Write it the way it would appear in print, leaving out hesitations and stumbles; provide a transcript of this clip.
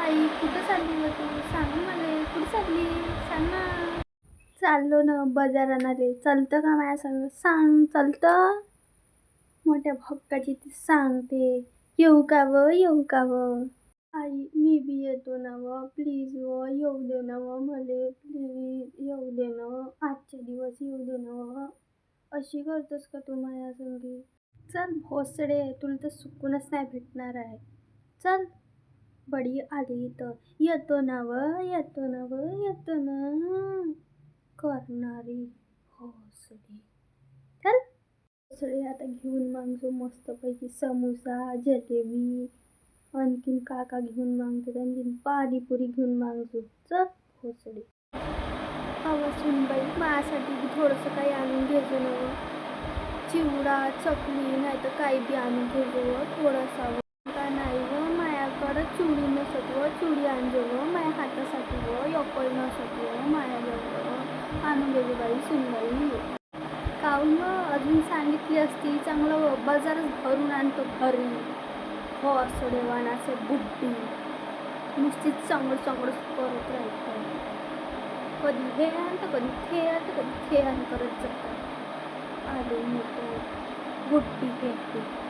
आई कुठं चालली ग तू? सांग मला कुठं चालली? सांग ना. चाललो ना बाजारानाले. चालतं का माझ्या संग? सांग चालतं? मोठ्या भक्काची ती सांगते. येऊ का व येऊ का व? आई मी बी येतो ना व प्लीज व येऊ दे ना व मले प्लीज येऊ दे ना व आजच्या दिवस येऊ दे ना व. अशी करतोस का तू माझ्या संगी? चल भोसडे तुला तर सुकूनच नाही भेटणार आहे. चल बडी आली तर येतो ना व येतो ना व येतो ना करणारी भोसडी. चल भोसडे आता घेऊन मागजो मस्तपैकी समोसा जलेबी आणखीन काका घेऊन मागते आणखीन पाणीपुरी घेऊन मागजो. चल भोसडी. हवं सुनबाई माझ्यासाठी बी थोडंसं काही आणून घ्यायचं ना व. चिवडा चकली नाही तर काही बी आणून घ्यायचं व थोडासा व. का नाही व माझ्याकडं चुडी नसत व चुडी आणजो व माझ्या हातासाठी व यकोळ नसत व माझ्याजवळ आणून घ्यायची बाई सुनबाई. काहून व अजून सांगितली असती चांगलं बाजारच भरून आणतो घरी. भोसडे वाणाचे बुड्डी नुसतीच चांगलं चांगलं करत राहतं. कधी हे आणतं कधी ते आणतं कधी ते आण करत जातं. आले मोठं बुड्डी घेते.